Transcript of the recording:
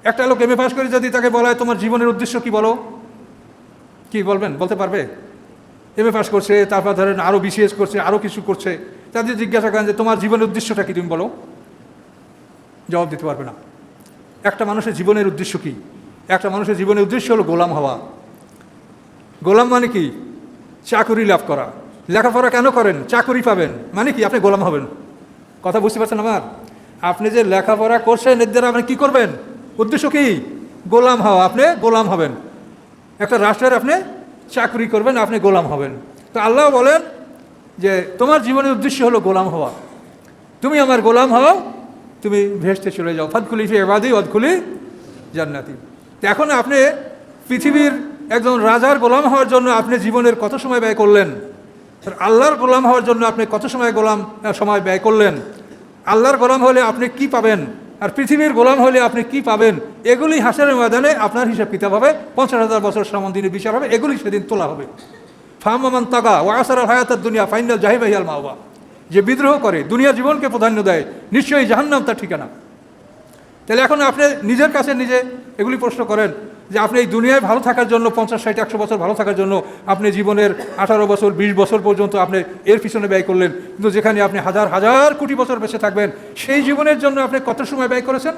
একটা লোক MA pass করে যদি তাকে বলা হয় তোমার জীবনের উদ্দেশ্য কি বলো, কি বলবেন? বলতে পারবে? এমএ পাস করছে, তারপর ধরেন আরও বিসিএস করছে, আরও কিছু করছে, তাদের জিজ্ঞাসা করেন যে তোমার জীবনের উদ্দেশ্যটা কি, তুমি বলো, জবাব দিতে পারবে না। একটা মানুষের জীবনের উদ্দেশ্য কি? একটা মানুষের জীবনের উদ্দেশ্য হলো গোলাম হওয়া। গোলাম মানে কি? চাকরি লাভ করা। লেখাপড়া কেন করেন? চাকরি পাবেন। মানে কি? আপনি গোলাম হবেন। কথা বুঝতে পারছেন আমার? আপনি যে লেখাপড়া করছেন এর দ্বারা আপনি কী করবেন? উদ্দেশ্য কি? গোলাম হওয়া। আপনি গোলাম হবেন। একটা রাষ্ট্রের আপনি চাকরি করবেন, আপনি গোলাম হবেন। তো আল্লাহ বলেন যে তোমার জীবনের উদ্দেশ্য হলো গোলাম হওয়া। তুমি আমার গোলাম হও, তুমি ভেস্তে চলে যাও। ফাদখুলি ফি ইবাদি ওয়াদখুলি জান্নাতি। তো এখন আপনি পৃথিবীর একজন রাজার গোলাম হওয়ার জন্য আপনি জীবনের কত সময় ব্যয় করলেন? আল্লাহর গোলাম হওয়ার জন্য আপনি কত সময় ব্যয় করলেন? আল্লাহর গোলাম হলে আপনি কি পাবেন, আর পৃথিবীর গোলাম হলে আপনি কি পাবেন? এগুলি হাসরের ময়দানে আপনার হিসাব কিতাব হবে। 50,000 বছর সমান দিনে বিচার হবে। এগুলি সেদিন তোলা হবে। ফামান তাগা ওয়া আসার হায়াতাদ দুনিয়া ফাইনাল জাহিমা হিয়াল মাওয়া। যে বিদ্রোহ করে, দুনিয়া জীবনকে প্রাধান্য দেয়, নিশ্চয়ই জাহান্নাম তার ঠিকানা। তাহলে এখন আপনি নিজের কাছে নিজে এগুলি প্রশ্ন করেন যে আপনি এই দুনিয়ায় ভালো থাকার জন্য 50, 60, 100 বছর ভালো থাকার জন্য আপনি জীবনের 18 বছর 20 বছর পর্যন্ত আপনি এর পিছনে ব্যয় করলেন, কিন্তু যেখানে আপনি হাজার হাজার কোটি বছর বেঁচে থাকবেন সেই জীবনের জন্য আপনি কত সময় ব্যয় করেছেন?